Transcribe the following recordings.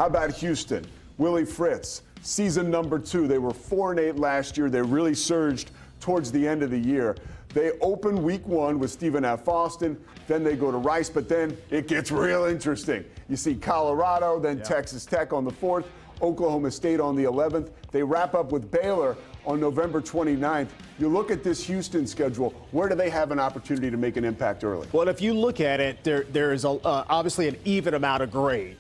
How about Houston? Willie Fritz, season number 2. They were 4-8 last year. They really surged towards the end of the year. They open week 1 with Stephen F. Austin. Then they go to Rice, but then it gets real interesting. You see Colorado, then Texas Tech on the 4th, Oklahoma State on the 11th. They wrap up with Baylor on November 29th. You look at this Houston schedule, where do they have an opportunity to make an impact early? Well, if you look at it, there is obviously an even amount of grade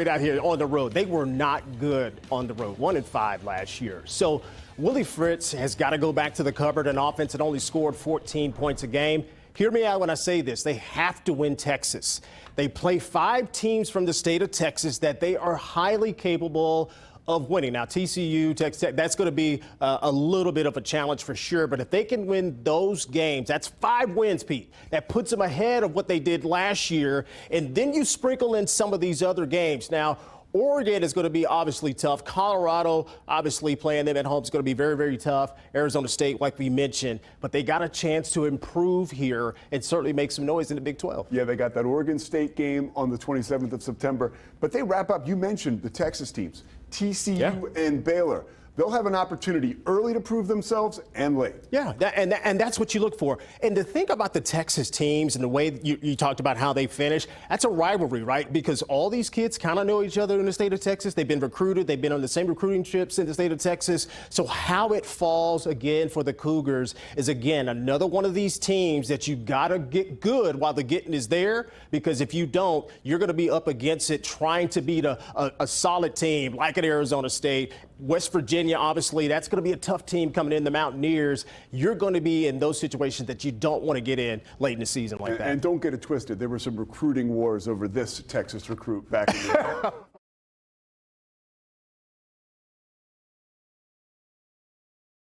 out here on the road. They were not good on the road, 1-5 last year. So Willie Fritz has got to go back to the cupboard. An offense that only scored 14 points a game. Hear me out when I say this. They have to win Texas. They play 5 teams from the state of Texas that they are highly capable of winning. Now, TCU, Texas Tech, that's going to be a little bit of a challenge for sure. But if they can win those games, that's 5 wins, Pete. That puts them ahead of what they did last year. And then you sprinkle in some of these other games. Now, Oregon is going to be obviously tough. Colorado, obviously playing them at home, is going to be very, very tough. Arizona State, like we mentioned. But they got a chance to improve here and certainly make some noise in the Big 12. Yeah, they got that Oregon State game on the 27th of September. But they wrap up, you mentioned the Texas teams, TCU and Baylor. They'll have an opportunity early to prove themselves and late. Yeah, and that's what you look for. And to think about the Texas teams and the way you talked about how they finish, that's a rivalry, right? Because all these kids kind of know each other in the state of Texas. They've been recruited. They've been on the same recruiting trips in the state of Texas. So how it falls again for the Cougars is, again, another one of these teams that you got to get good while the getting is there. Because if you don't, you're going to be up against it trying to beat a solid team like an Arizona State. West Virginia, obviously, that's going to be a tough team coming in, the Mountaineers. You're going to be in those situations that you don't want to get in late in the season like that. And don't get it twisted. There were some recruiting wars over this Texas recruit back in the day.